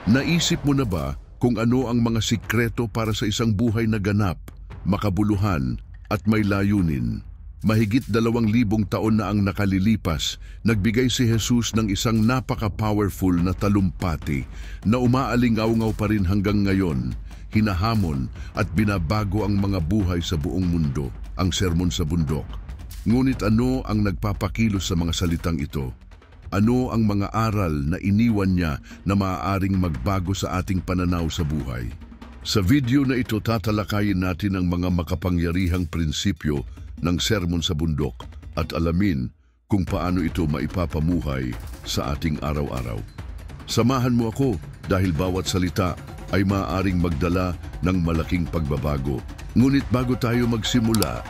Naisip mo na ba kung ano ang mga sikreto para sa isang buhay na ganap, makabuluhan at may layunin? Mahigit 2,000 taon na ang nakalilipas, nagbigay si Jesus ng isang napaka-powerful na talumpati na umaalingaw-ngaw pa rin hanggang ngayon, hinahamon at binabago ang mga buhay sa buong mundo, ang Sermon sa Bundok. Ngunit ano ang nagpapakilos sa mga salitang ito? Ano ang mga aral na iniwan niya na maaaring magbago sa ating pananaw sa buhay? Sa video na ito tatalakayin natin ang mga makapangyarihang prinsipyo ng Sermon sa Bundok at alamin kung paano ito maipapamuhay sa ating araw-araw. Samahan mo ako dahil bawat salita ay maaaring magdala ng malaking pagbabago. Ngunit bago tayo magsimula,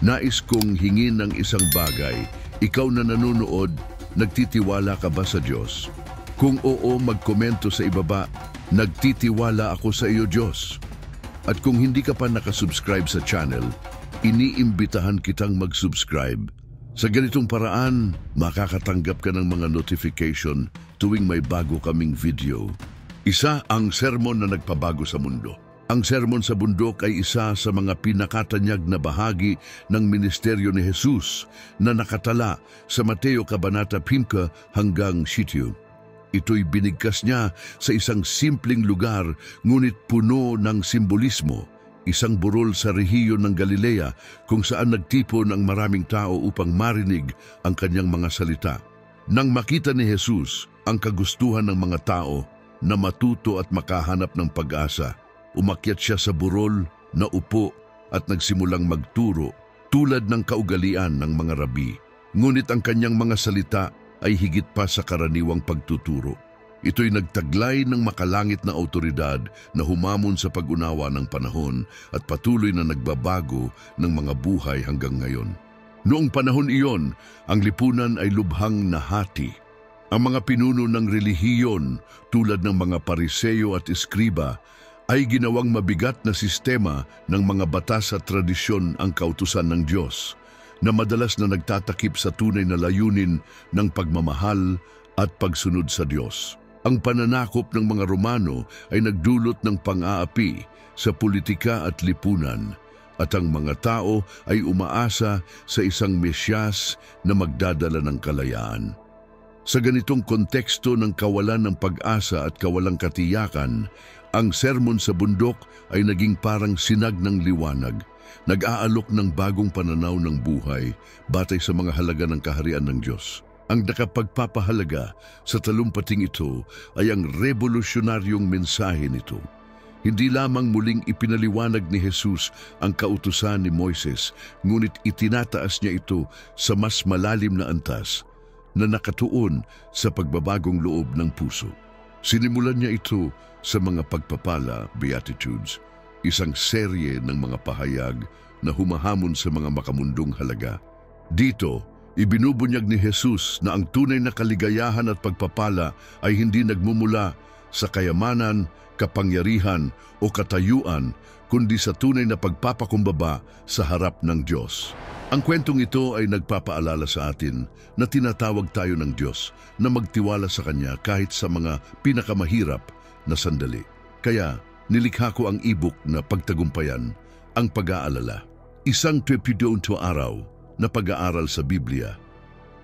nais kong hingin ng isang bagay. Ikaw na nanonood, nagtitiwala ka ba sa Diyos? Kung oo, magkomento sa ibaba, nagtitiwala ako sa iyo, Diyos. At kung hindi ka pa nakasubscribe sa channel, iniimbitahan kitang mag-subscribe. Sa ganitong paraan, makakatanggap ka ng mga notification tuwing may bago kaming video. Isa ang sermon na nagpabago sa mundo. Ang Sermon sa Bundok ay isa sa mga pinakatanyag na bahagi ng ministeryo ni Jesus na nakatala sa Mateo Kabanata 5 hanggang 7. Ito'y binigkas niya sa isang simpleng lugar ngunit puno ng simbolismo, isang burol sa rehiyon ng Galilea kung saan nagtipon ang maraming tao upang marinig ang kanyang mga salita. Nang makita ni Jesus ang kagustuhan ng mga tao na matuto at makahanap ng pag-asa, umakyat siya sa burol, naupo at nagsimulang magturo tulad ng kaugalian ng mga rabi. Ngunit ang kanyang mga salita ay higit pa sa karaniwang pagtuturo. Ito'y nagtaglay ng makalangit na awtoridad na humamon sa pag-unawa ng panahon at patuloy na nagbabago ng mga buhay hanggang ngayon. Noong panahon iyon, ang lipunan ay lubhang nahati. Ang mga pinuno ng relihiyon tulad ng mga Pariseo at Eskriba ay ginawang mabigat na sistema ng mga batas at tradisyon ang kautusan ng Diyos, na madalas na nagtatakip sa tunay na layunin ng pagmamahal at pagsunod sa Diyos. Ang pananakop ng mga Romano ay nagdulot ng pang-aapi sa politika at lipunan, at ang mga tao ay umaasa sa isang Mesyas na magdadala ng kalayaan. Sa ganitong konteksto ng kawalan ng pag-asa at kawalang katiyakan, ang Sermon sa Bundok ay naging parang sinag ng liwanag, nag-aalok ng bagong pananaw ng buhay batay sa mga halaga ng kaharian ng Diyos. Ang nakapagpapahalaga sa talumpating ito ay ang revolusyonaryong mensahe nito. Hindi lamang muling ipinaliwanag ni Jesus ang kautusan ni Moises, ngunit itinataas niya ito sa mas malalim na antas na nakatuon sa pagbabagong loob ng puso. Sinimulan niya ito sa mga pagpapala, Beatitudes, isang serye ng mga pahayag na humahamon sa mga makamundong halaga. Dito, ibinubunyag ni Jesus na ang tunay na kaligayahan at pagpapala ay hindi nagmumula sa kayamanan, kapangyarihan o katayuan, kundi sa tunay na pagpapakumbaba sa harap ng Diyos. Ang kwentong ito ay nagpapaalala sa atin na tinatawag tayo ng Diyos na magtiwala sa Kanya kahit sa mga pinakamahirap na sandali. Kaya nilikha ko ang ebook na Pagtagumpayan ang Pag-aalala. Isang 22 araw na pag-aaral sa Biblia.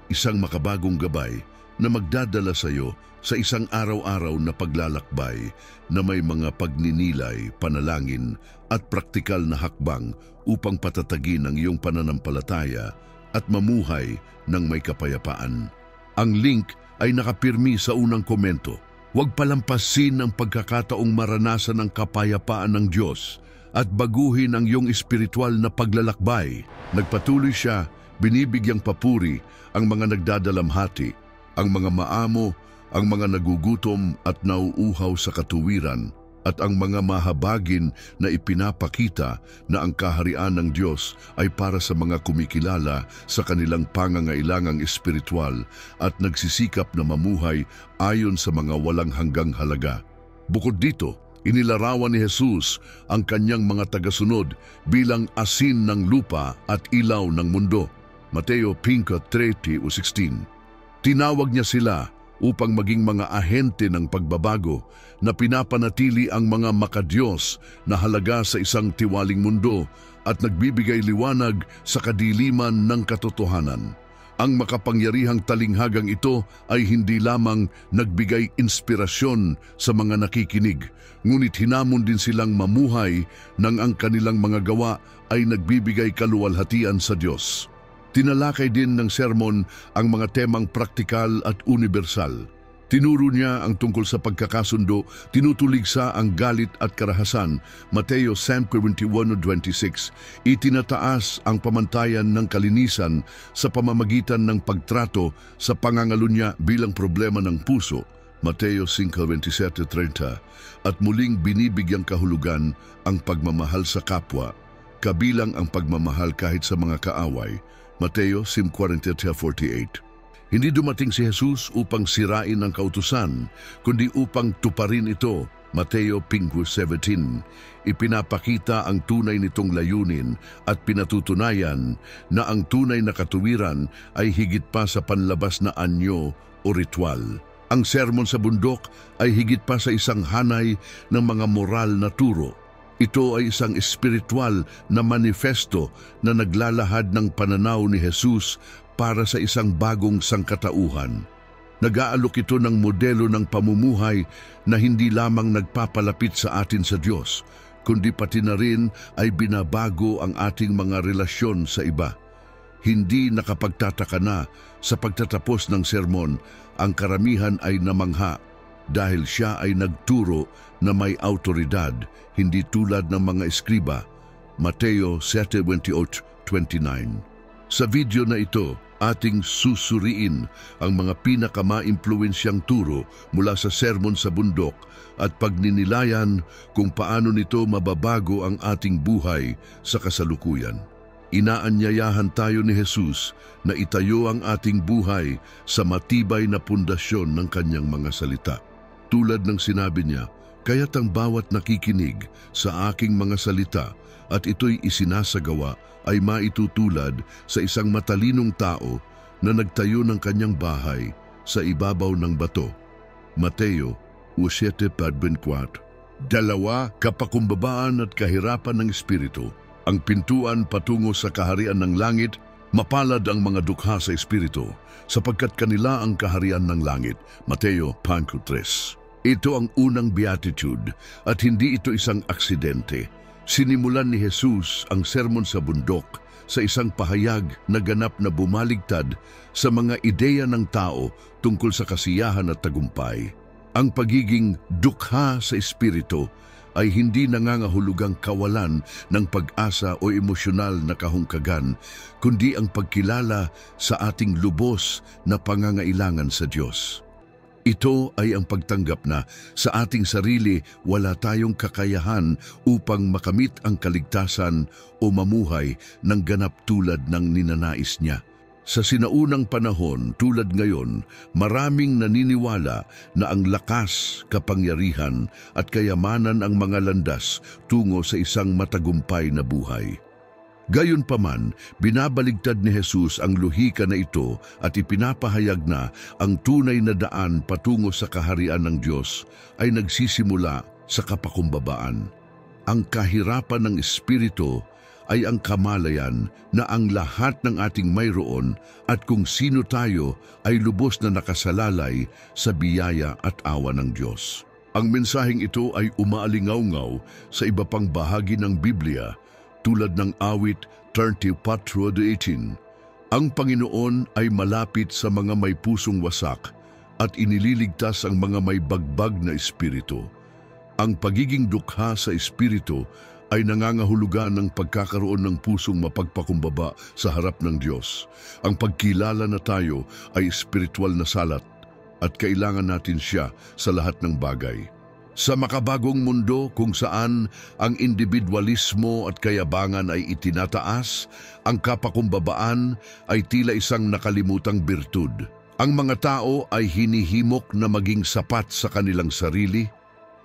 Isang makabagong gabay na magdadala sa iyo sa isang araw-araw na paglalakbay na may mga pagninilay, panalangin at praktikal na hakbang upang patatagin ang iyong pananampalataya at mamuhay ng may kapayapaan. Ang link ay nakapirmi sa unang komento. Huwag palampasin ang pagkakataong maranasan ang kapayapaan ng Diyos at baguhin ang iyong espiritual na paglalakbay. Nagpatuloy siya, binibigyang papuri ang mga nagdadalamhati, ang mga maamo, ang mga nagugutom at nauuhaw sa katuwiran, at ang mga mahabagin na ipinapakita na ang kaharian ng Diyos ay para sa mga kumikilala sa kanilang pangangailangang espiritual at nagsisikap na mamuhay ayon sa mga walang hanggang halaga. Bukod dito, inilarawan ni Jesus ang kanyang mga tagasunod bilang asin ng lupa at ilaw ng mundo. Mateo 5:13-16. Tinawag niya sila upang maging mga ahente ng pagbabago na pinapanatili ang mga makadiyos na halaga sa isang tiwaling mundo at nagbibigay liwanag sa kadiliman ng katotohanan. Ang makapangyarihang talinghagang ito ay hindi lamang nagbigay inspirasyon sa mga nakikinig, ngunit hinamon din silang mamuhay nang ang kanilang mga gawa ay nagbibigay kaluwalhatian sa Diyos. Tinalakay din ng sermon ang mga temang praktikal at universal. Tinuro niya ang tungkol sa pagkakasundo, tinutuligsa ang galit at karahasan, Mateo 10:21-26. Itinataas ang pamantayan ng kalinisan sa pamamagitan ng pagtrato sa pangangalunya bilang problema ng puso, Mateo 5:27-30. At muling binibigyang kahulugan ang pagmamahal sa kapwa, kabilang ang pagmamahal kahit sa mga kaaway, Mateo 5:40-48. Hindi dumating si Jesus upang sirain ang kautusan, kundi upang tuparin ito, Mateo 5:17. Ipinapakita ang tunay nitong layunin at pinatutunayan na ang tunay na katuwiran ay higit pa sa panlabas na anyo o ritual. Ang sermon sa bundok ay higit pa sa isang hanay ng mga moral na turo. Ito ay isang espiritual na manifesto na naglalahad ng pananaw ni Jesus para sa isang bagong sangkatauhan. Nag-aalok ito ng modelo ng pamumuhay na hindi lamang nagpapalapit sa atin sa Diyos, kundi pati na rin ay binabago ang ating mga relasyon sa iba. Hindi nakapagtataka na sa pagtatapos ng sermon, ang karamihan ay namangha dahil siya ay nagturo na may autoridad, hindi tulad ng mga eskriba, Mateo 7:28-29. Sa video na ito, ating susuriin ang mga pinakamaimpluwensyang turo mula sa sermon sa bundok at pagninilayan kung paano nito mababago ang ating buhay sa kasalukuyan. Inaanyayahan tayo ni Jesus na itayo ang ating buhay sa matibay na pundasyon ng kanyang mga salita. Tulad ng sinabi niya, kaya't ang bawat nakikinig sa aking mga salita at ito'y isinasagawa ay maitutulad sa isang matalinong tao na nagtayo ng kanyang bahay sa ibabaw ng bato. Mateo 7:24. Dalawa, kapakumbabaan at kahirapan ng espiritu. Ang pintuan patungo sa kaharian ng langit, mapalad ang mga dukha sa espiritu, sapagkat kanila ang kaharian ng langit. Mateo 5:3. Ito ang unang beatitude at hindi ito isang aksidente. Sinimulan ni Jesus ang sermon sa bundok sa isang pahayag na ganap na bumaligtad sa mga ideya ng tao tungkol sa kasiyahan at tagumpay. Ang pagiging dukha sa espiritu ay hindi nangangahulugang kawalan ng pag-asa o emosyonal na kahungkagan, kundi ang pagkilala sa ating lubos na pangangailangan sa Diyos. Ito ay ang pagtanggap na sa ating sarili wala tayong kakayahan upang makamit ang kaligtasan o mamuhay ng ganap tulad ng ninanais niya. Sa sinaunang panahon tulad ngayon, maraming naniniwala na ang lakas, kapangyarihan at kayamanan ang mga landas tungo sa isang matagumpay na buhay. Gayunpaman, binabaligtad ni Jesus ang lohika na ito at ipinapahayag na ang tunay na daan patungo sa kaharian ng Diyos ay nagsisimula sa kapakumbabaan. Ang kahirapan ng espiritu ay ang kamalayan na ang lahat ng ating mayroon at kung sino tayo ay lubos na nakasalalay sa biyaya at awa ng Diyos. Ang mensaheng ito ay umaalingaw-ngaw sa iba pang bahagi ng Biblia tulad ng awit 34:18. Ang Panginoon ay malapit sa mga may pusong wasak at inililigtas ang mga may bagbag na espiritu. Ang pagiging dukha sa espiritu ay nangangahulugan ng pagkakaroon ng pusong mapagpakumbaba sa harap ng Diyos. Ang pagkilala na tayo ay espiritual na salat at kailangan natin siya sa lahat ng bagay. Sa makabagong mundo kung saan ang individualismo at kayabangan ay itinataas, ang kapakumbabaan ay tila isang nakalimutang birtud. Ang mga tao ay hinihimok na maging sapat sa kanilang sarili,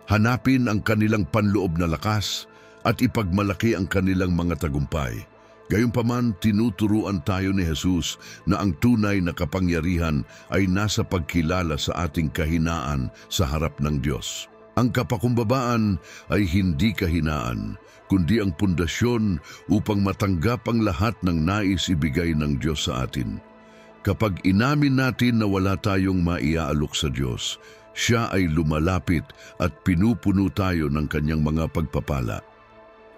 hanapin ang kanilang panloob na lakas at ipagmalaki ang kanilang mga tagumpay. Gayunpaman, tinuturuan tayo ni Jesus na ang tunay na kapangyarihan ay nasa pagkilala sa ating kahinaan sa harap ng Diyos. Ang kapakumbabaan ay hindi kahinaan, kundi ang pundasyon upang matanggap ang lahat ng nais ibigay ng Diyos sa atin. Kapag inamin natin na wala tayong maiaalok sa Diyos, siya ay lumalapit at pinupuno tayo ng kanyang mga pagpapala.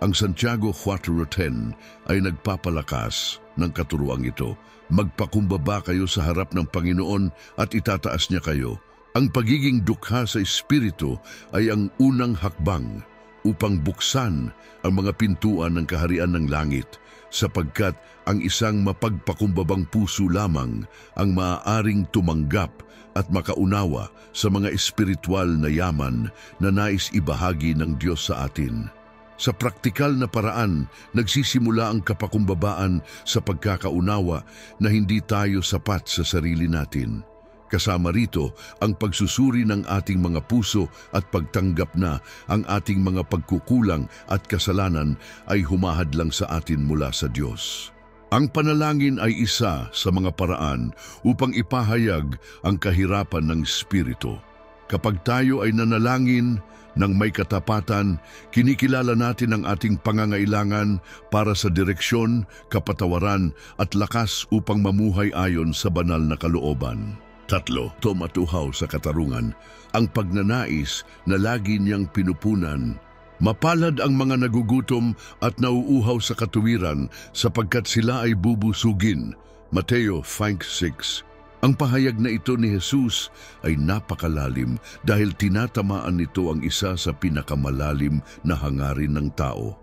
Ang Santiago 4:10 ay nagpapalakas ng katuruang ito. Magpakumbaba kayo sa harap ng Panginoon at itataas niya kayo. Ang pagiging dukha sa Espiritu ay ang unang hakbang upang buksan ang mga pintuan ng kaharian ng langit, sapagkat ang isang mapagpakumbabang puso lamang ang maaaring tumanggap at makaunawa sa mga espiritual na yaman na nais ibahagi ng Diyos sa atin. Sa praktikal na paraan, nagsisimula ang kapakumbabaan sa pagkakaunawa na hindi tayo sapat sa sarili natin. Kasama rito ang pagsusuri ng ating mga puso at pagtanggap na ang ating mga pagkukulang at kasalanan ay humahadlang sa atin mula sa Diyos. Ang panalangin ay isa sa mga paraan upang ipahayag ang kahirapan ng Espiritu. Kapag tayo ay nanalangin ng may katapatan, kinikilala natin ang ating pangangailangan para sa direksyon, kapatawaran at lakas upang mamuhay ayon sa banal na kalooban. 3. Matuhaw sa katarungan, ang pagnanais na lagi niyang pinupunan. Mapalad ang mga nagugutom at nauuhaw sa katuwiran sapagkat sila ay bubusugin. Mateo 5:6. Ang pahayag na ito ni Jesus ay napakalalim dahil tinatamaan nito ang isa sa pinakamalalim na hangarin ng tao,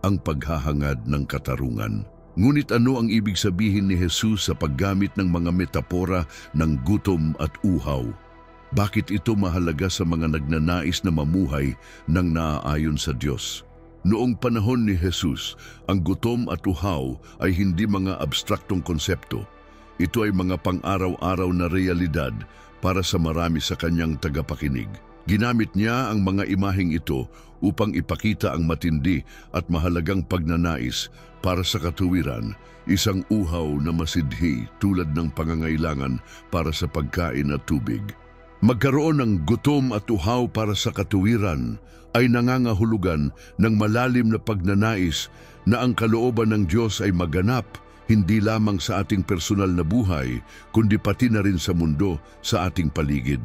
ang paghahangad ng katarungan. Ngunit ano ang ibig sabihin ni Jesus sa paggamit ng mga metapora ng gutom at uhaw? Bakit ito mahalaga sa mga nagnanais na mamuhay ng naaayon sa Diyos? Noong panahon ni Jesus, ang gutom at uhaw ay hindi mga abstraktong konsepto. Ito ay mga pang-araw-araw na realidad para sa marami sa kanyang tagapakinig. Ginamit niya ang mga imaheng ito upang ipakita ang matindi at mahalagang pagnanais para sa katuwiran, isang uhaw na masidhi tulad ng pangangailangan para sa pagkain at tubig. Magkaroon ng gutom at uhaw para sa katuwiran ay nangangahulugan ng malalim na pagnanais na ang kalooban ng Diyos ay maganap hindi lamang sa ating personal na buhay, kundi pati na rin sa mundo sa ating paligid.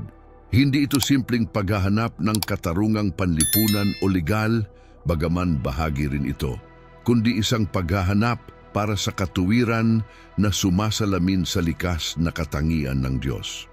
Hindi ito simpleng paghahanap ng katarungang panlipunan o legal, bagaman bahagi rin ito, kundi isang paghahanap para sa katuwiran na sumasalamin sa likas na katangian ng Diyos.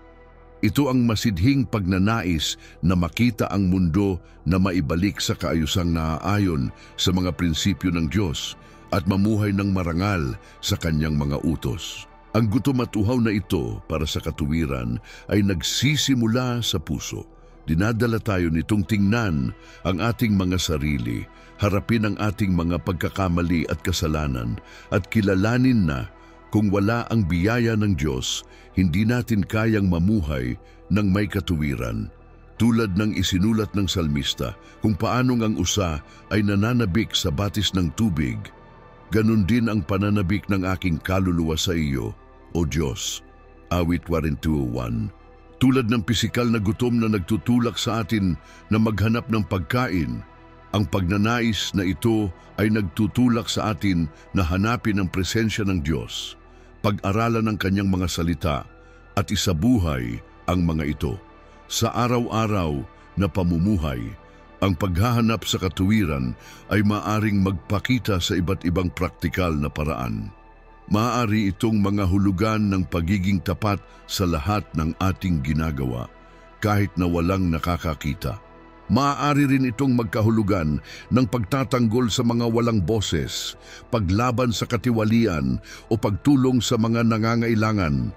Ito ang masidhing pagnanais na makita ang mundo na maibalik sa kaayusang naaayon sa mga prinsipyo ng Diyos at mamuhay ng marangal sa kanyang mga utos. Ang gutom at uhaw na ito para sa katuwiran ay nagsisimula sa puso. Dinadala tayo nitong tingnan ang ating mga sarili, harapin ang ating mga pagkakamali at kasalanan, at kilalanin na kung wala ang biyaya ng Diyos, hindi natin kayang mamuhay ng may katuwiran. Tulad ng isinulat ng salmista, kung paanong ang usa ay nananabik sa batis ng tubig, ganun din ang pananabik ng aking kaluluwa sa iyo, O Diyos. Awit 42:1. Tulad ng pisikal na gutom na nagtutulak sa atin na maghanap ng pagkain, ang pagnanais na ito ay nagtutulak sa atin na hanapin ang presensya ng Diyos, pag-aralan ang kanyang mga salita at isabuhay ang mga ito. Sa araw-araw na pamumuhay, ang paghahanap sa katuwiran ay maaring magpakita sa iba't ibang praktikal na paraan. Maaari itong mga hulugan ng pagiging tapat sa lahat ng ating ginagawa, kahit na walang nakakakita. Maaari rin itong magkahulugan ng pagtatanggol sa mga walang boses, paglaban sa katiwalian o pagtulong sa mga nangangailangan.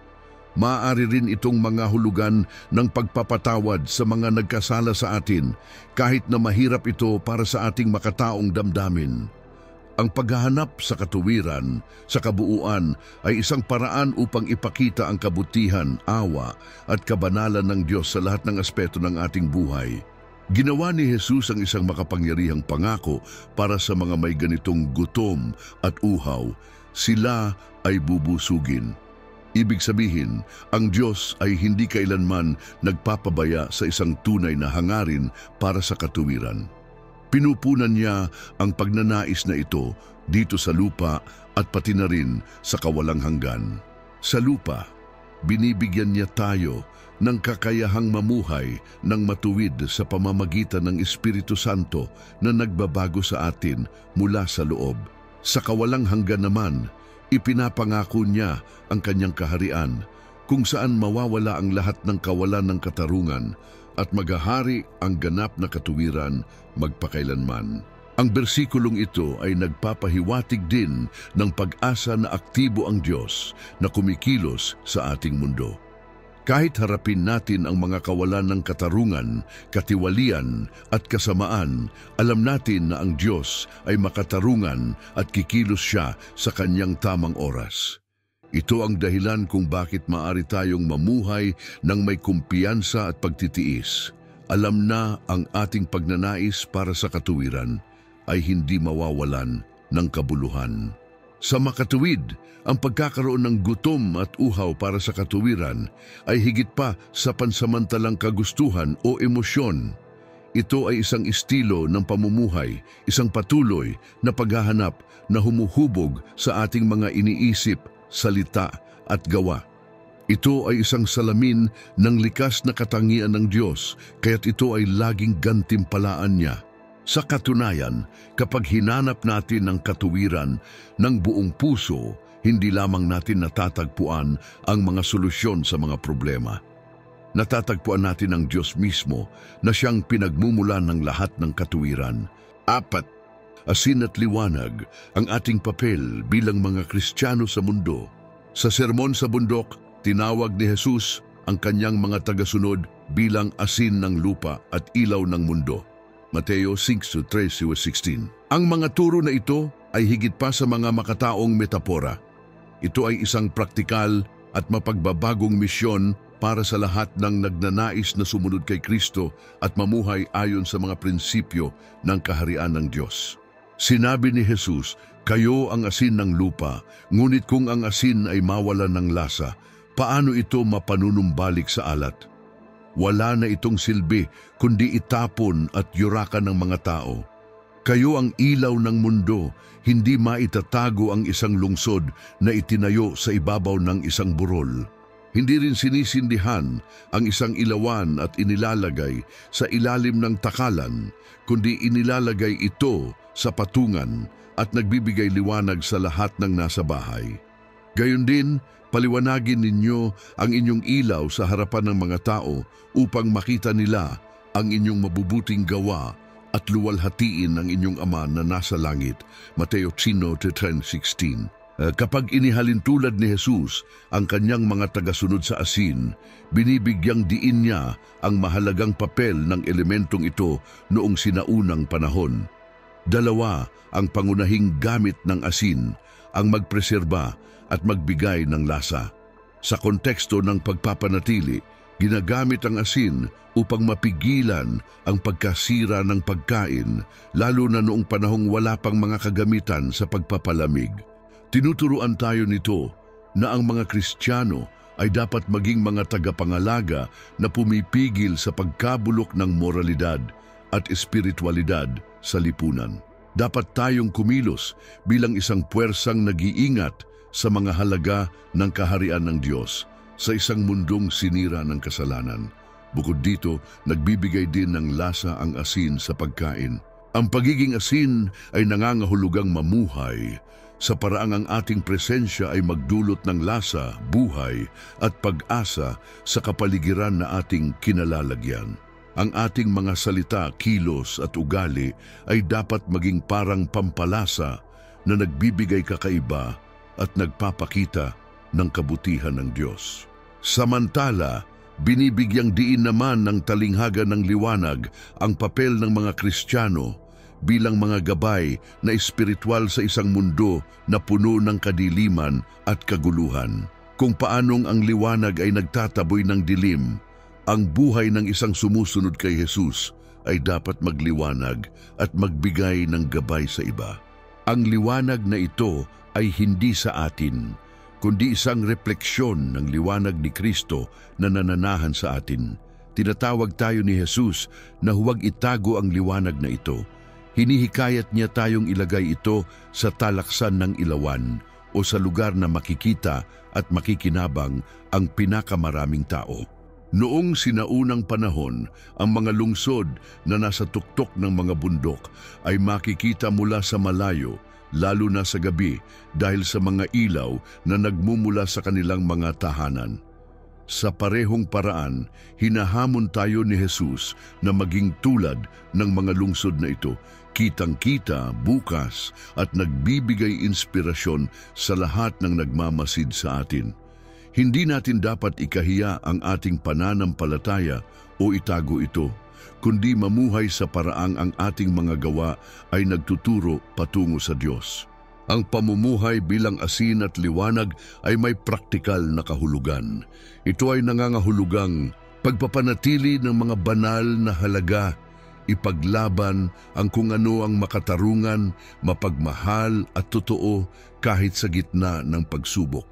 Maaari rin itong mga hulugan ng pagpapatawad sa mga nagkasala sa atin, kahit na mahirap ito para sa ating makataong damdamin. Ang paghahanap sa katuwiran, sa kabuuan, ay isang paraan upang ipakita ang kabutihan, awa at kabanalan ng Diyos sa lahat ng aspeto ng ating buhay. Ginawa ni Jesus ang isang makapangyarihang pangako para sa mga may ganitong gutom at uhaw, sila ay bubusugin. Ibig sabihin, ang Diyos ay hindi kailanman nagpapabaya sa isang tunay na hangarin para sa katuwiran. Pinupunan niya ang pagnanais na ito dito sa lupa at pati na rin sa kawalang hanggan. Sa lupa, binibigyan niya tayo ng kakayahang mamuhay ng matuwid sa pamamagitan ng Espiritu Santo na nagbabago sa atin mula sa loob. Sa kawalang hanggan naman, ipinapangako niya ang kanyang kaharian kung saan mawawala ang lahat ng kawalan ng katarungan at maghahari ang ganap na katuwiran magpakailanman. Ang bersikulong ito ay nagpapahiwatig din ng pag-asa na aktibo ang Diyos na kumikilos sa ating mundo. Kahit harapin natin ang mga kawalan ng katarungan, katiwalian at kasamaan, alam natin na ang Diyos ay makatarungan at kikilos siya sa kanyang tamang oras. Ito ang dahilan kung bakit maaari tayong mamuhay ng may kumpiyansa at pagtitiis. Alam na ang ating pagnanais para sa katuwiran ay hindi mawawalan ng kabuluhan. Sa makatuwid, ang pagkakaroon ng gutom at uhaw para sa katuwiran ay higit pa sa pansamantalang kagustuhan o emosyon. Ito ay isang estilo ng pamumuhay, isang patuloy na paghahanap na humuhubog sa ating mga iniisip, salita at gawa. Ito ay isang salamin ng likas na katangian ng Diyos, kaya't ito ay laging gantimpalaan niya. Sa katunayan, kapag hinanap natin ang katuwiran ng buong puso, hindi lamang natin natatagpuan ang mga solusyon sa mga problema. Natatagpuan natin ang Diyos mismo na siyang pinagmumulan ng lahat ng katuwiran. 4. Asin at liwanag ang ating papel bilang mga Kristiyano sa mundo. Sa Sermon sa Bundok, tinawag ni Jesus ang kanyang mga tagasunod bilang asin ng lupa at ilaw ng mundo. Mateo 6:13-16. Ang mga turo na ito ay higit pa sa mga makataong metapora. Ito ay isang praktikal at mapagbabagong misyon para sa lahat ng nagnanais na sumunod kay Kristo at mamuhay ayon sa mga prinsipyo ng kaharian ng Diyos. Sinabi ni Jesus, "Kayo ang asin ng lupa, ngunit kung ang asin ay mawalan ng lasa, paano ito mapanunumbalik sa alat? Wala na itong silbi kundi itapon at yurakan ng mga tao. Kayo ang ilaw ng mundo, hindi maitatago ang isang lungsod na itinayo sa ibabaw ng isang burol. Hindi rin sinisindihan ang isang ilawan at inilalagay sa ilalim ng takalan, kundi inilalagay ito sa patungan at nagbibigay liwanag sa lahat ng nasa bahay. Gayon din, paliwanagin ninyo ang inyong ilaw sa harapan ng mga tao upang makita nila ang inyong mabubuting gawa at luwalhatiin ang inyong Ama na nasa langit." Mateo 10:10-16. Kapag inihalintulad ni Jesus ang kanyang mga tagasunod sa asin, binibigyang diin niya ang mahalagang papel ng elementong ito noong sinaunang panahon. Dalawa ang pangunahing gamit ng asin, ang magpreserba at magbigay ng lasa. Sa konteksto ng pagpapanatili, ginagamit ang asin upang mapigilan ang pagkasira ng pagkain, lalo na noong panahong wala pang mga kagamitan sa pagpapalamig. Tinuturuan tayo nito na ang mga Kristiyano ay dapat maging mga tagapangalaga na pumipigil sa pagkabulok ng moralidad at espiritualidad sa lipunan. Dapat tayong kumilos bilang isang puwersang nag-iingat sa mga halaga ng kaharian ng Diyos sa isang mundong sinira ng kasalanan. Bukod dito, nagbibigay din ng lasa ang asin sa pagkain. Ang pagiging asin ay nangangahulugang mamuhay sa paraang ang ating presensya ay magdulot ng lasa, buhay at pag-asa sa kapaligiran na ating kinalalagyan. Ang ating mga salita, kilos at ugali ay dapat maging parang pampalasa na nagbibigay kakaiba at nagpapakita ng kabutihan ng Diyos. Samantala, binibigyang diin naman ng talinghaga ng liwanag ang papel ng mga Kristiyano bilang mga gabay na espiritual sa isang mundo na puno ng kadiliman at kaguluhan. Kung paanong ang liwanag ay nagtataboy ng dilim, ang buhay ng isang sumusunod kay Jesus ay dapat magliwanag at magbigay ng gabay sa iba. Ang liwanag na ito ay hindi sa atin, kundi isang refleksyon ng liwanag ni Kristo na nananahan sa atin. Tinatawag tayo ni Jesus na huwag itago ang liwanag na ito. Hinihikayat niya tayong ilagay ito sa talaksan ng ilawan o sa lugar na makikita at makikinabang ang pinakamaraming tao. Noong sinaunang panahon, ang mga lungsod na nasa tuktok ng mga bundok ay makikita mula sa malayo, lalo na sa gabi dahil sa mga ilaw na nagmumula sa kanilang mga tahanan. Sa parehong paraan, hinahamon tayo ni Jesus na maging tulad ng mga lungsod na ito, kitang-kita, bukas at nagbibigay inspirasyon sa lahat ng nagmamasid sa atin. Hindi natin dapat ikahiya ang ating pananampalataya o itago ito, kundi mamuhay sa paraang ang ating mga gawa ay nagtuturo patungo sa Diyos. Ang pamumuhay bilang asin at liwanag ay may praktikal na kahulugan. Ito ay nangangahulugang pagpapanatili ng mga banal na halaga, ipaglaban ang kung ano ang makatarungan, mapagmahal at totoo kahit sa gitna ng pagsubok.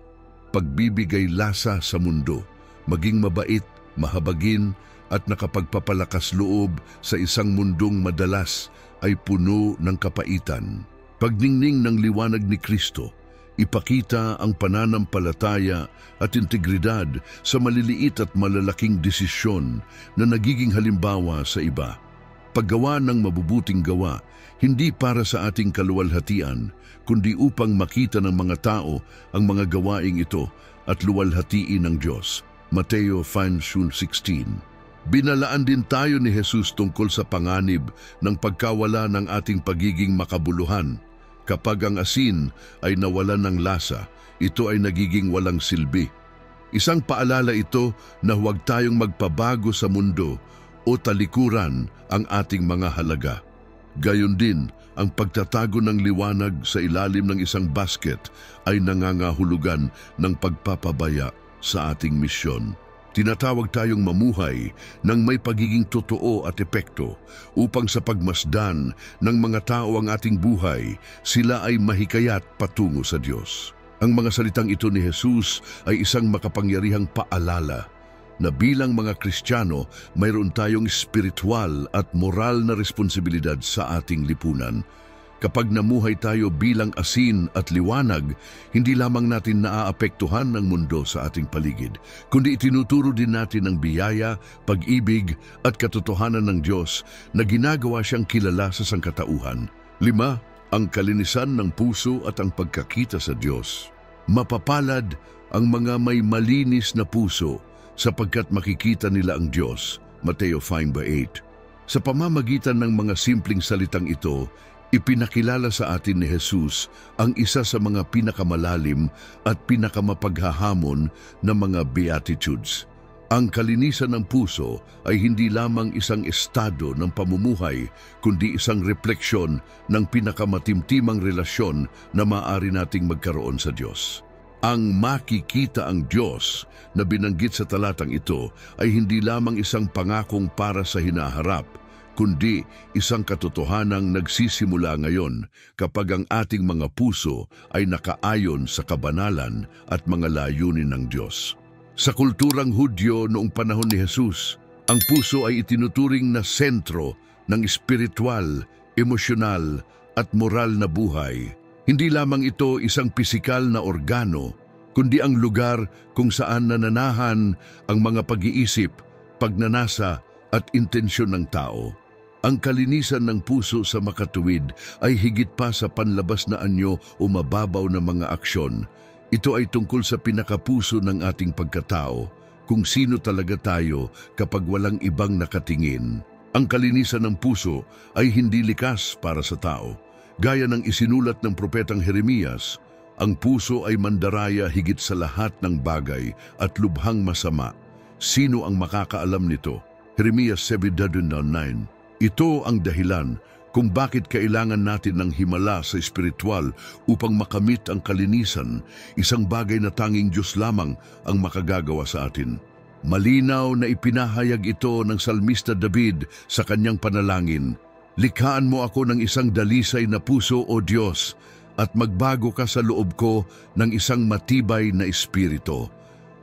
Pagbibigay lasa sa mundo, maging mabait, mahabagin at nakapagpapalakas loob sa isang mundong madalas ay puno ng kapaitan. Pagningning ng liwanag ni Kristo, ipakita ang pananampalataya at integridad sa maliliit at malalaking desisyon na nagiging halimbawa sa iba. Paggawa ng mabubuting gawa, hindi para sa ating kaluwalhatian, kundi upang makita ng mga tao ang mga gawaing ito at luwalhatiin ng Diyos. Mateo 5:16. Binalaan din tayo ni Jesus tungkol sa panganib ng pagkawala ng ating pagiging makabuluhan. Kapag ang asin ay nawalan ng lasa, ito ay nagiging walang silbi. Isang paalala ito na huwag tayong magpabago sa mundo o talikuran ang ating mga halaga. Gayon din, ang pagtatago ng liwanag sa ilalim ng isang basket ay nangangahulugan ng pagpapabaya sa ating misyon. Tinatawag tayong mamuhay ng may pagiging totoo at epekto upang sa pagmasdan ng mga tao ang ating buhay, sila ay mahikayat patungo sa Diyos. Ang mga salitang ito ni Jesus ay isang makapangyarihang paalala na bilang mga Kristiyano, mayroon tayong spiritual at moral na responsibilidad sa ating lipunan. Kapag namuhay tayo bilang asin at liwanag, hindi lamang natin naaapektuhan ng mundo sa ating paligid, kundi itinuturo din natin ang biyaya, pag-ibig at katotohanan ng Diyos na ginagawa siyang kilala sa sangkatauhan. 5. Ang kalinisan ng puso at ang pagkakita sa Diyos. Mapapalad ang mga may malinis na puso, sapagkat makikita nila ang Diyos. Mateo 5:8. Sa pamamagitan ng mga simpleng salitang ito, ipinakilala sa atin ni Jesus ang isa sa mga pinakamalalim at pinakamapaghahamon na mga Beatitudes. Ang kalinisan ng puso ay hindi lamang isang estado ng pamumuhay, kundi isang refleksyon ng pinakamatimtimang relasyon na maaari nating magkaroon sa Diyos. Ang makikita ang Diyos na binanggit sa talatang ito ay hindi lamang isang pangakong para sa hinaharap, kundi isang katotohanang nagsisimula ngayon kapag ang ating mga puso ay nakaayon sa kabanalan at mga layunin ng Diyos. Sa kulturang Hudyo noong panahon ni Jesus, ang puso ay itinuturing na sentro ng espiritual, emosyonal at moral na buhay. Hindi lamang ito isang pisikal na organo, kundi ang lugar kung saan nananahan ang mga pag-iisip, pagnanasa at intensyon ng tao. Ang kalinisan ng puso sa makatuwid ay higit pa sa panlabas na anyo o mababaw na mga aksyon. Ito ay tungkol sa pinakapuso ng ating pagkatao, kung sino talaga tayo kapag walang ibang nakatingin. Ang kalinisan ng puso ay hindi likas para sa tao. Gaya ng isinulat ng propetang Jeremias, ang puso ay mandaraya higit sa lahat ng bagay at lubhang masama. Sino ang makakaalam nito? Jeremias 7:9. Ito ang dahilan kung bakit kailangan natin ng himala sa espiritual upang makamit ang kalinisan, isang bagay na tanging Diyos lamang ang makagagawa sa atin. Malinaw na ipinahayag ito ng Salmista David sa kanyang panalangin, Likhaan mo ako ng isang dalisay na puso, O Diyos, at magbago ka sa loob ko ng isang matibay na espiritu.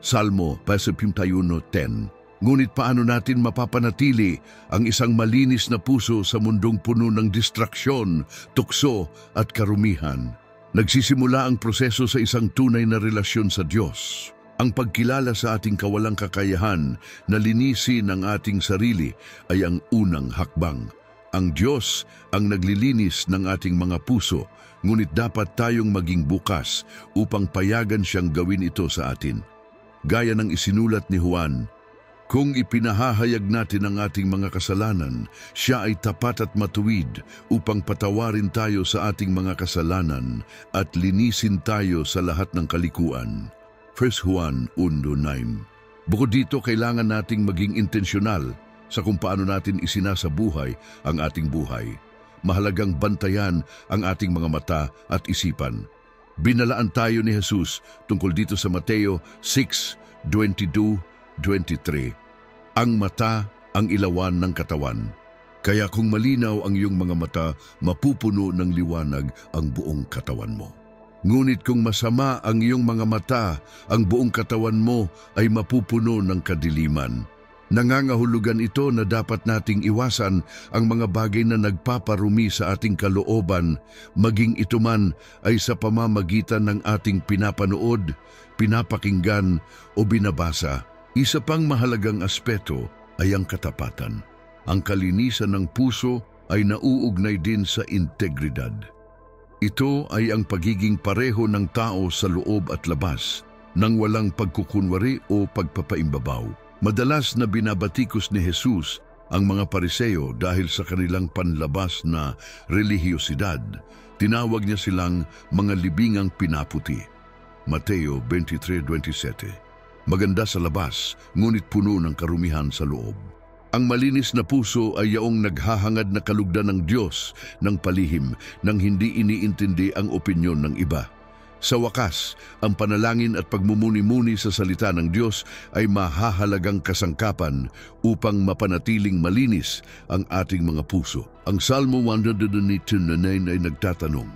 Salmo 51:10. Ngunit paano natin mapapanatili ang isang malinis na puso sa mundong puno ng distraksyon, tukso at karumihan? Nagsisimula ang proseso sa isang tunay na relasyon sa Diyos. Ang pagkilala sa ating kawalang kakayahan na linisin ang ating sarili ay ang unang hakbang. Ang Diyos ang naglilinis ng ating mga puso, ngunit dapat tayong maging bukas upang payagan siyang gawin ito sa atin. Gaya ng isinulat ni Juan, kung ipinahahayag natin ang ating mga kasalanan, siya ay tapat at matuwid upang patawarin tayo sa ating mga kasalanan at linisin tayo sa lahat ng kalikuan. 1 Juan 1:9. Bukod dito, kailangan nating maging intensyonal sa kung paano natin isinasabuhay ang ating buhay. Mahalagang bantayan ang ating mga mata at isipan. Binalaan tayo ni Jesus tungkol dito sa Mateo 6:22-23. Ang mata ang ilawan ng katawan. Kaya kung malinaw ang iyong mga mata, mapupuno ng liwanag ang buong katawan mo. Ngunit kung masama ang iyong mga mata, ang buong katawan mo ay mapupuno ng kadiliman. Nangangahulugan ito na dapat nating iwasan ang mga bagay na nagpaparumi sa ating kalooban, maging ito man ay sa pamamagitan ng ating pinapanood, pinapakinggan o binabasa. Isa pang mahalagang aspeto ay ang katapatan. Ang kalinisan ng puso ay nauugnay din sa integridad. Ito ay ang pagiging pareho ng tao sa loob at labas, nang walang pagkukunwari o pagpapaimbabaw. Madalas na binabatikos ni Jesus ang mga Pariseo dahil sa kanilang panlabas na relihiyosidad. Tinawag niya silang mga libingang pinaputi. Mateo 23:27. Maganda sa labas, ngunit puno ng karumihan sa loob. Ang malinis na puso ay yaong naghahangad na kalugdan ng Diyos ng palihim nang hindi iniintindi ang opinyon ng iba. Sa wakas, ang panalangin at pagmumuni-muni sa salita ng Diyos ay mahahalagang kasangkapan upang mapanatiling malinis ang ating mga puso. Ang Salmo 119:9 ay nagtatanong,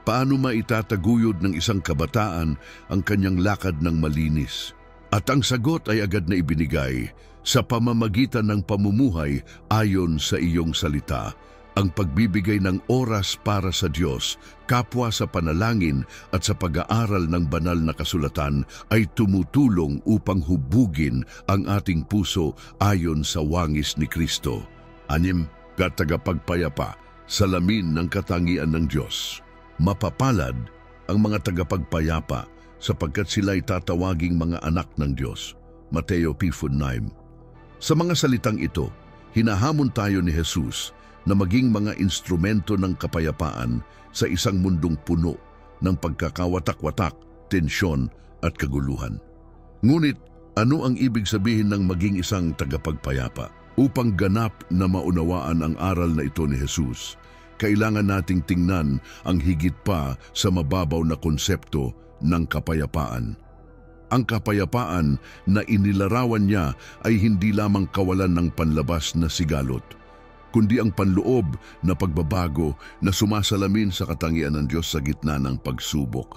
paano maitataguyod ng isang kabataan ang kanyang lakad ng malinis? At ang sagot ay agad na ibinigay, sa pamamagitan ng pamumuhay ayon sa iyong salita. Ang pagbibigay ng oras para sa Diyos, kapwa sa panalangin at sa pag-aaral ng banal na kasulatan ay tumutulong upang hubugin ang ating puso ayon sa wangis ni Kristo. 6. Tagapagpayapa, salamin ng katangian ng Diyos. Mapapalad ang mga tagapagpayapa sapagkat sila'y tatawaging mga anak ng Diyos. Mateo 5:9. Sa mga salitang ito, hinahamon tayo ni Jesus na maging mga instrumento ng kapayapaan sa isang mundong puno ng pagkakawatak-watak, tensyon at kaguluhan. Ngunit ano ang ibig sabihin ng maging isang tagapagpayapa? Upang ganap na maunawaan ang aral na ito ni Jesus, kailangan nating tingnan ang higit pa sa mababaw na konsepto ng kapayapaan. Ang kapayapaan na inilarawan niya ay hindi lamang kawalan ng panlabas na sigalot, kundi ang panloob na pagbabago na sumasalamin sa katangian ng Diyos sa gitna ng pagsubok.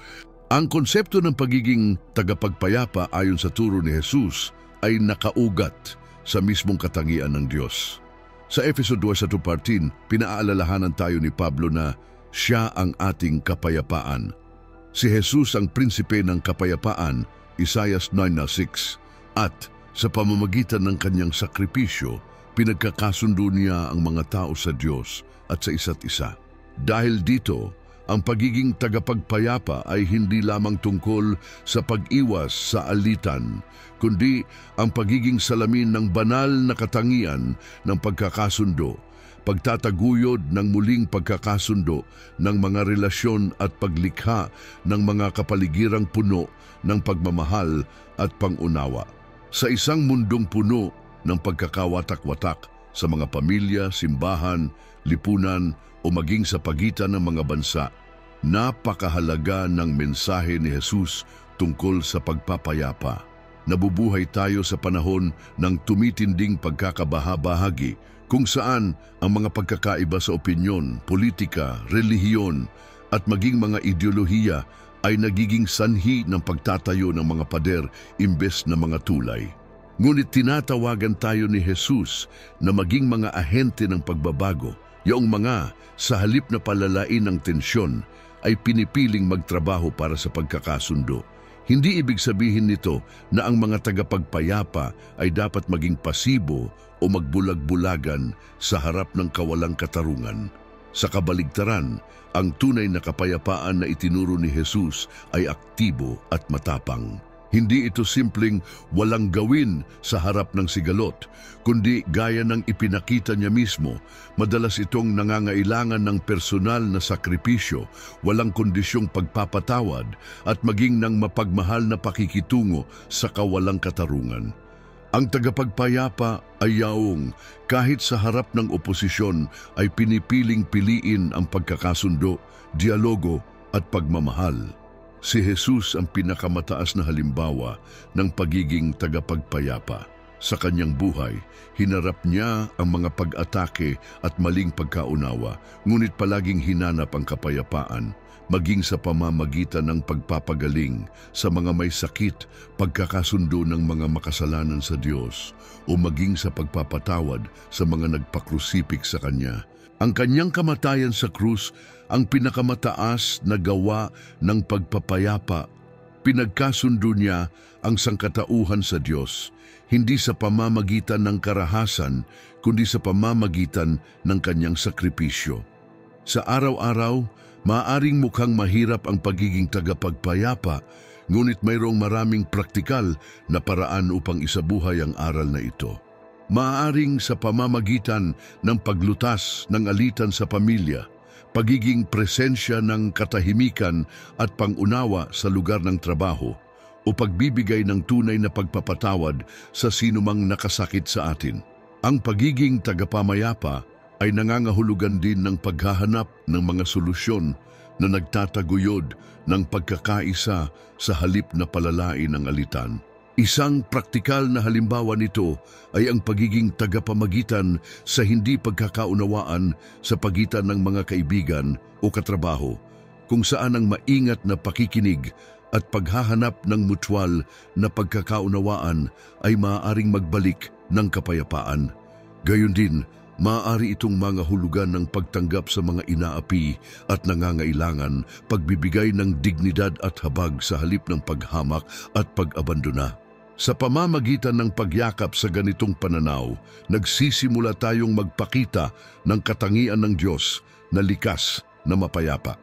Ang konsepto ng pagiging tagapagpayapa ayon sa turo ni Jesus ay nakaugat sa mismong katangian ng Diyos. Sa Efeso 2:14, pinaalalahanan tayo ni Pablo na siya ang ating kapayapaan. Si Jesus ang prinsipe ng kapayapaan, Isaiah 9:6, at sa pamamagitan ng kanyang sakripisyo, pinagkakasundo niya ang mga tao sa Diyos at sa isa't isa. Dahil dito, ang pagiging tagapagpayapa ay hindi lamang tungkol sa pag-iwas sa alitan, kundi ang pagiging salamin ng banal na katangian ng pagkakasundo, pagtataguyod ng muling pagkakasundo ng mga relasyon at paglikha ng mga kapaligirang puno ng pagmamahal at pangunawa. Sa isang mundong puno ng pagkakawatak-watak sa mga pamilya, simbahan, lipunan o maging sa pagitan ng mga bansa, napakahalaga ng mensahe ni Jesus tungkol sa pagpapayapa. Nabubuhay tayo sa panahon ng tumitinding pagkakabaha-bahagi kung saan ang mga pagkakaiba sa opinyon, politika, relihiyon at maging mga ideolohiya ay nagiging sanhi ng pagtatayo ng mga pader imbes na mga tulay. Ngunit tinatawagan tayo ni Jesus na maging mga ahente ng pagbabago, yaong mga sa halip na palalain ng tensyon ay pinipiling magtrabaho para sa pagkakasundo. Hindi ibig sabihin nito na ang mga tagapagpayapa ay dapat maging pasibo o magbulag-bulagan sa harap ng kawalang katarungan. Sa kabaligtaran, ang tunay na kapayapaan na itinuro ni Jesus ay aktibo at matapang. Hindi ito simpleng walang gawin sa harap ng sigalot, kundi gaya ng ipinakita niya mismo, madalas itong nangangailangan ng personal na sakripisyo, walang kondisyong pagpapatawad at maging ng mapagmahal na pakikitungo sa kawalang katarungan. Ang tagapagpayapa ay yaong kahit sa harap ng oposisyon ay pinipiling piliin ang pagkakasundo, dialogo at pagmamahal. Si Jesus ang pinakamataas na halimbawa ng pagiging tagapagpayapa. Sa kanyang buhay, hinarap niya ang mga pag-atake at maling pagkaunawa, ngunit palaging hinanap ang kapayapaan, maging sa pamamagitan ng pagpapagaling sa mga may sakit, pagkakasundo ng mga makasalanan sa Diyos, o maging sa pagpapatawad sa mga nagpakrusipik sa Kanya. Ang kanyang kamatayan sa krus ang pinakamataas na gawa ng pagpapayapa. Pinagkasundo niya ang sangkatauhan sa Diyos, hindi sa pamamagitan ng karahasan, kundi sa pamamagitan ng kanyang sakripisyo. Sa araw-araw, maaaring mukhang mahirap ang pagiging tagapagpayapa, ngunit mayroong maraming praktikal na paraan upang isabuhay ang aral na ito. Maaaring sa pamamagitan ng paglutas ng alitan sa pamilya, pagiging presensya ng katahimikan at pangunawa sa lugar ng trabaho, o pagbibigay ng tunay na pagpapatawad sa sinumang nakasakit sa atin. Ang pagiging tagapamayapa ay nangangahulugan din ng paghahanap ng mga solusyon na nagtataguyod ng pagkakaisa sa halip na palalain ang alitan. Isang praktikal na halimbawa nito ay ang pagiging tagapamagitan sa hindi pagkakaunawaan sa pagitan ng mga kaibigan o katrabaho, kung saan ang maingat na pakikinig at paghahanap ng mutual na pagkakaunawaan ay maaaring magbalik ng kapayapaan. Gayon din, maaari itong mga hulugan ng pagtanggap sa mga inaapi at nangangailangan, pagbibigay ng dignidad at habag sa halip ng paghamak at pag-abandona. Sa pamamagitan ng pagyakap sa ganitong pananaw, nagsisimula tayong magpakita ng katangian ng Diyos na likas na mapayapa.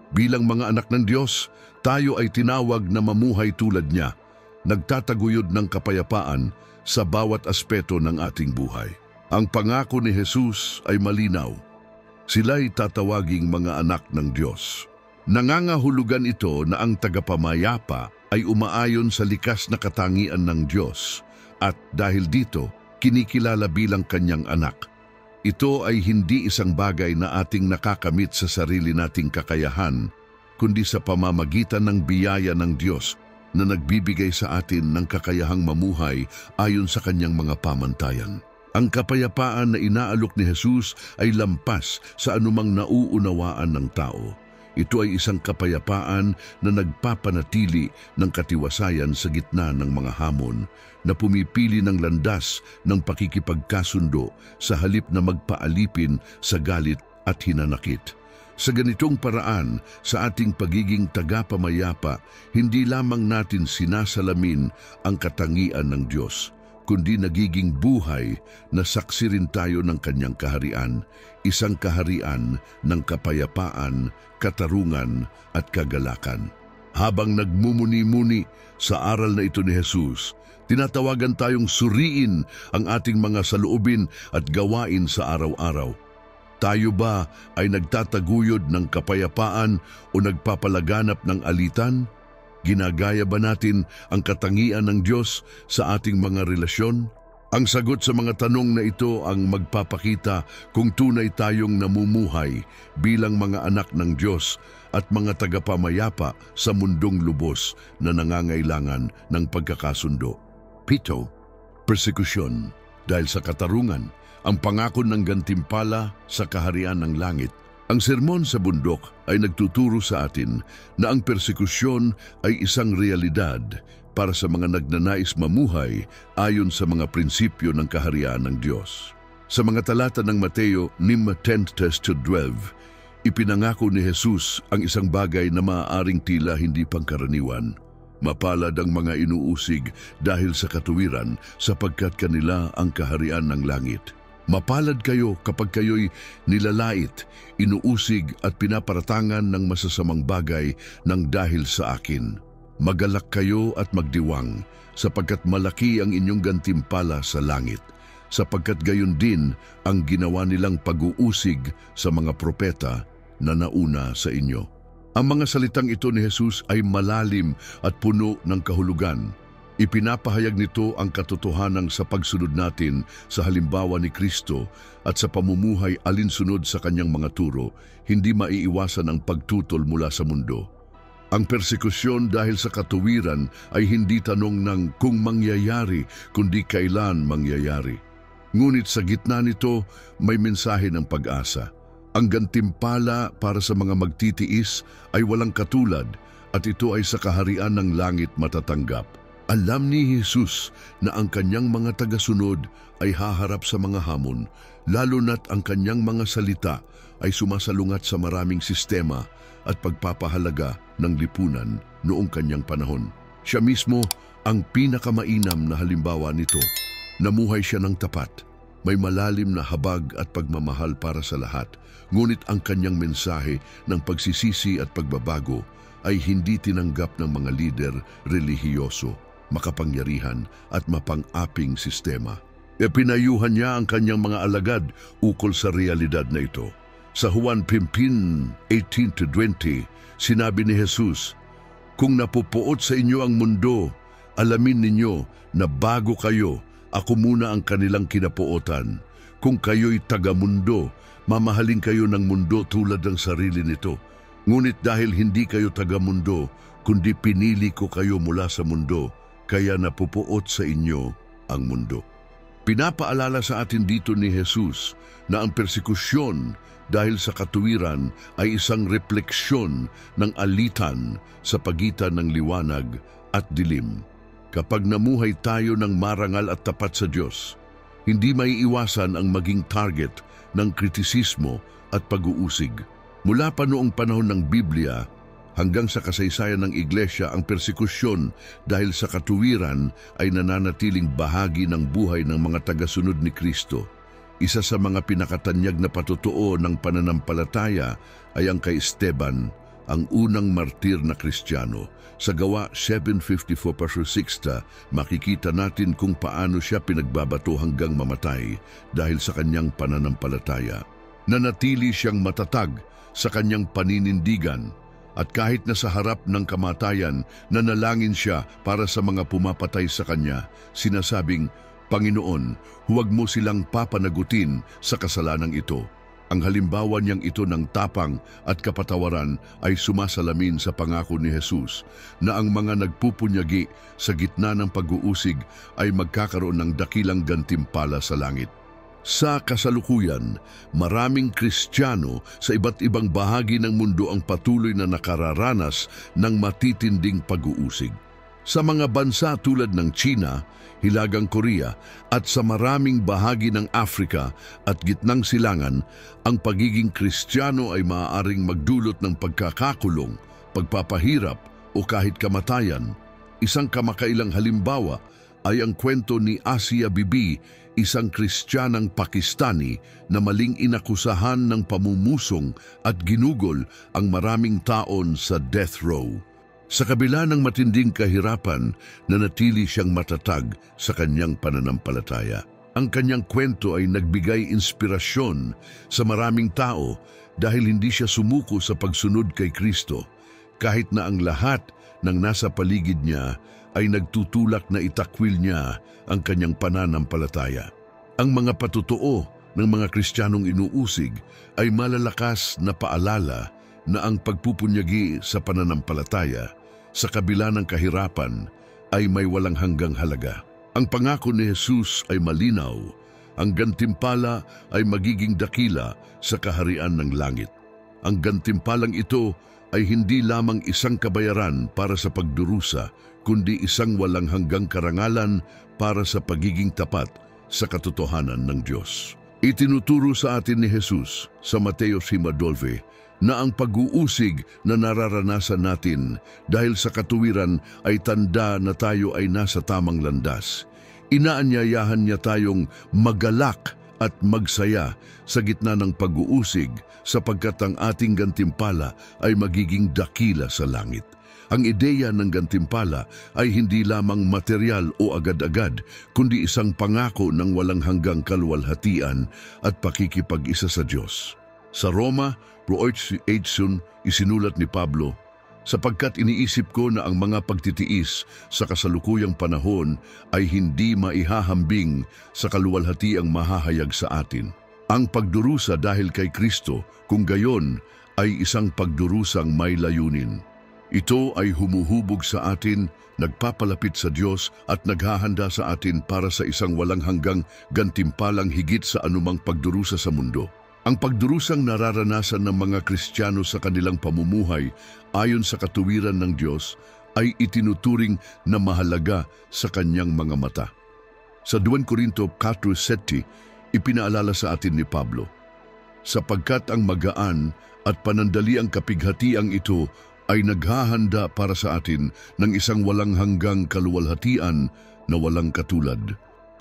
Bilang mga anak ng Diyos, tayo ay tinawag na mamuhay tulad niya, nagtataguyod ng kapayapaan sa bawat aspeto ng ating buhay. Ang pangako ni Jesus ay malinaw. Sila'y tatawaging mga anak ng Diyos. Nangangahulugan ito na ang tagapamayapa ay umaayon sa likas na katangian ng Diyos at dahil dito, kinikilala bilang kanyang anak. Ito ay hindi isang bagay na ating nakakamit sa sarili nating kakayahan, kundi sa pamamagitan ng biyaya ng Diyos na nagbibigay sa atin ng kakayahang mamuhay ayon sa kanyang mga pamantayan. Ang kapayapaan na inaalok ni Jesus ay lampas sa anumang nauunawaan ng tao. Ito ay isang kapayapaan na nagpapanatili ng katiwasayan sa gitna ng mga hamon, na pumipili ng landas ng pakikipagkasundo sa halip na magpaalipin sa galit at hinanakit. Sa ganitong paraan, sa ating pagiging tagapamayapa, hindi lamang natin sinasalamin ang katangian ng Diyos, kundi nagiging buhay na saksi rin tayo ng kanyang kaharian, isang kaharian ng kapayapaan, katarungan at kagalakan. Habang nagmumuni-muni sa aral na ito ni Jesus, tinatawagan tayong suriin ang ating mga saloobin at gawain sa araw-araw. Tayo ba ay nagtataguyod ng kapayapaan o nagpapalaganap ng alitan? Ginagaya ba natin ang katangian ng Diyos sa ating mga relasyon? Ang sagot sa mga tanong na ito ang magpapakita kung tunay tayong namumuhay bilang mga anak ng Diyos at mga tagapamayapa sa mundong lubos na nangangailangan ng pagkakasundo. Pito, persekusyon. Dahil sa katarungan, ang pangako ng gantimpala sa kaharian ng langit. Ang sermon sa bundok ay nagtuturo sa atin na ang persekusyon ay isang realidad para sa mga nagnanais mamuhay ayon sa mga prinsipyo ng kaharian ng Diyos. Sa mga talata ng Mateo 5:10-12, ipinangako ni Jesus ang isang bagay na maaaring tila hindi pangkaraniwan. Mapalad ang mga inuusig dahil sa katuwiran sapagkat kanila ang kaharian ng langit. Mapalad kayo kapag kayo'y nilalait, inuusig at pinaparatangan ng masasamang bagay ng dahil sa akin. Magalak kayo at magdiwang, sapagkat malaki ang inyong gantimpala sa langit, sapagkat gayon din ang ginawa nilang pag-uusig sa mga propeta na nauna sa inyo. Ang mga salitang ito ni Jesus ay malalim at puno ng kahulugan. Ipinapahayag nito ang katotohanan sa pagsunod natin sa halimbawa ni Kristo at sa pamumuhay alinsunod sa kanyang mga turo, hindi maiiwasan ang pagtutol mula sa mundo. Ang persekusyon dahil sa katuwiran ay hindi tanong ng kung mangyayari, kundi kailan mangyayari. Ngunit sa gitna nito, may mensahe ng pag-asa. Ang gantimpala para sa mga magtitiis ay walang katulad at ito ay sa kaharian ng langit matatanggap. Alam ni Jesus na ang kanyang mga tagasunod ay haharap sa mga hamon, lalo na't ang kanyang mga salita ay sumasalungat sa maraming sistema at pagpapahalaga ng lipunan noong kanyang panahon. Siya mismo ang pinakamainam na halimbawa nito. Namuhay siya ng tapat, may malalim na habag at pagmamahal para sa lahat, ngunit ang kanyang mensahe ng pagsisisi at pagbabago ay hindi tinanggap ng mga lider relihiyoso, makapangyarihan at mapang-aping sistema. Pinayuhan niya ang kanyang mga alagad ukol sa realidad na ito. Sa Juan 15:18-20, sinabi ni Jesus, "Kung napupuot sa inyo ang mundo, alamin ninyo na bago kayo, ako muna ang kanilang kinapuotan. Kung kayo'y taga-mundo, mamahalin kayo ng mundo tulad ng sarili nito. Ngunit dahil hindi kayo taga-mundo, kundi pinili ko kayo mula sa mundo, kaya napupuot sa inyo ang mundo." Pinapaalala sa atin dito ni Jesus na ang persekusyon dahil sa katuwiran ay isang refleksyon ng alitan sa pagitan ng liwanag at dilim. Kapag namuhay tayo ng marangal at tapat sa Diyos, hindi maiiwasan ang maging target ng kritisismo at pag-uusig. Mula pa noong panahon ng Biblia hanggang sa kasaysayan ng Iglesia, ang persekusyon dahil sa katuwiran ay nananatiling bahagi ng buhay ng mga tagasunod ni Kristo. Isa sa mga pinakatanyag na patutuo ng pananampalataya ay ang kay Esteban, ang unang martir na Kristiyano. Sa Gawa 7:54-60, makikita natin kung paano siya pinagbabato hanggang mamatay dahil sa kanyang pananampalataya. Nanatili siyang matatag sa kanyang paninindigan, at kahit na sa harap ng kamatayan, nanalangin siya para sa mga pumapatay sa kanya, sinasabing, "Panginoon, huwag mo silang papanagutin sa kasalanang ito." Ang halimbawa niyang ito ng tapang at kapatawaran ay sumasalamin sa pangako ni Jesus na ang mga nagpupunyagi sa gitna ng pag-uusig ay magkakaroon ng dakilang gantimpala sa langit. Sa kasalukuyan, maraming Kristiyano sa iba't ibang bahagi ng mundo ang patuloy na nakararanas ng matitinding pag-uusig. Sa mga bansa tulad ng China, Hilagang Korea at sa maraming bahagi ng Afrika at Gitnang Silangan, ang pagiging Kristiyano ay maaaring magdulot ng pagkakakulong, pagpapahirap o kahit kamatayan. Isang kamakailang halimbawa ay ang kwento ni Asia Bibi, isang Kristiyanang Pakistani na maling inakusahan ng pamumusong at ginugol ang maraming taon sa death row. Sa kabila ng matinding kahirapan, nanatili siyang matatag sa kanyang pananampalataya. Ang kanyang kwento ay nagbigay inspirasyon sa maraming tao dahil hindi siya sumuko sa pagsunod kay Kristo, kahit na ang lahat ng nasa paligid niya ay nagtutulak na itakwil niya ang kanyang pananampalataya. Ang mga patutuo ng mga Kristiyanong inuusig ay malalakas na paalala na ang pagpupunyagi sa pananampalataya sa kabila ng kahirapan ay may walang hanggang halaga. Ang pangako ni Jesus ay malinaw, Ang gantimpala ay magiging dakila sa kaharian ng langit. Ang gantimpalang ito ay hindi lamang isang kabayaran para sa pagdurusa, kundi isang walang hanggang karangalan para sa pagiging tapat sa katotohanan ng Diyos. Itinuturo sa atin ni Jesus sa Mateo 5:12 na ang pag-uusig na nararanasan natin dahil sa katuwiran ay tanda na tayo ay nasa tamang landas. Inaanyayahan niya tayong magalak at magsaya sa gitna ng pag-uusig sapagkat ang ating gantimpala ay magiging dakila sa langit. Ang ideya ng gantimpala ay hindi lamang material o agad-agad, kundi isang pangako ng walang hanggang kaluwalhatian at pakikipag-isa sa Diyos. Sa Roma, isinulat ni Pablo, sapagkat iniisip ko na ang mga pagtitiis sa kasalukuyang panahon ay hindi maihahambing sa kaluwalhatiang mahahayag sa atin. Ang pagdurusa dahil kay Kristo, kung gayon, ay isang pagdurusang may layunin. Ito ay humuhubog sa atin, nagpapalapit sa Diyos at naghahanda sa atin para sa isang walang hanggang gantimpalang higit sa anumang pagdurusa sa mundo. Ang pagdurusang nararanasan ng mga Kristiyano sa kanilang pamumuhay ayon sa katuwiran ng Diyos ay itinuturing na mahalaga sa kanyang mga mata. Sa 2 Korinto 4:7, ipinaalala sa atin ni Pablo, sapagkat ang magaan at panandaliang kapighatiang ito ay naghahanda para sa atin ng isang walang hanggang kaluwalhatian na walang katulad.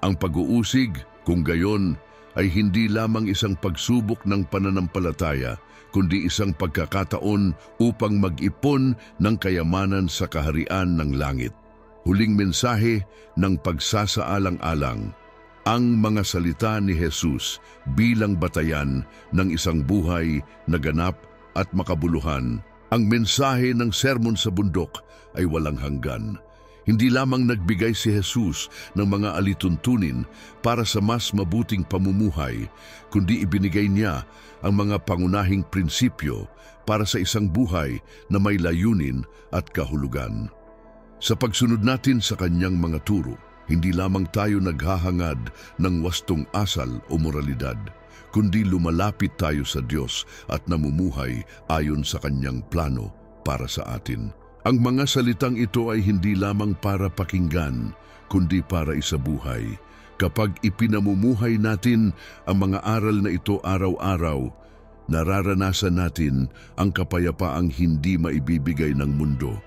Ang pag-uusig, kung gayon, ay hindi lamang isang pagsubok ng pananampalataya, kundi isang pagkakataon upang mag-ipon ng kayamanan sa kaharian ng langit. Huling mensahe ng pagsasaalang-alang, ang mga salita ni Jesus bilang batayan ng isang buhay na ganap at makabuluhan. Ang mensahe ng sermon sa bundok ay walang hanggan. Hindi lamang nagbigay si Jesus ng mga alituntunin para sa mas mabuting pamumuhay, kundi ibinigay niya ang mga pangunahing prinsipyo para sa isang buhay na may layunin at kahulugan. Sa pagsunod natin sa kanyang mga turo, hindi lamang tayo naghahangad ng wastong asal o moralidad, kundi lumalapit tayo sa Diyos at namumuhay ayon sa kanyang plano para sa atin. Ang mga salitang ito ay hindi lamang para pakinggan, kundi para isabuhay. Kapag ipinamumuhay natin ang mga aral na ito araw-araw, nararanasan natin ang kapayapaang hindi maibibigay ng mundo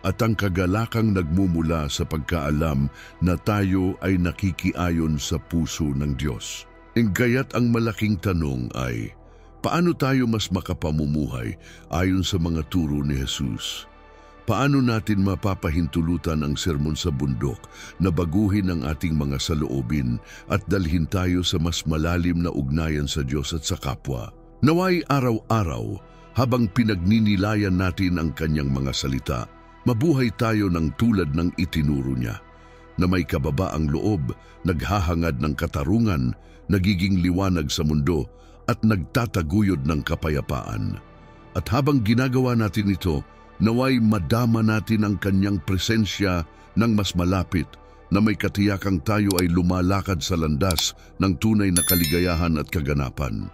at ang kagalakang nagmumula sa pagkaalam na tayo ay nakikiayon sa puso ng Diyos. Kaya't ang malaking tanong ay, paano tayo mas makapamumuhay ayon sa mga turo ni Jesus? Paano natin mapapahintulutan ang sermon sa bundok na baguhin ang ating mga saloobin at dalhin tayo sa mas malalim na ugnayan sa Diyos at sa kapwa? Naway araw-araw, habang pinagninilayan natin ang kanyang mga salita, mabuhay tayo ng tulad ng itinuro niya, na may kababaang loob, naghahangad ng katarungan, nagiging liwanag sa mundo at nagtataguyod ng kapayapaan. At habang ginagawa natin ito, naway madama natin ang kanyang presensya ng mas malapit na may katiyakang tayo ay lumalakad sa landas ng tunay na kaligayahan at kaganapan.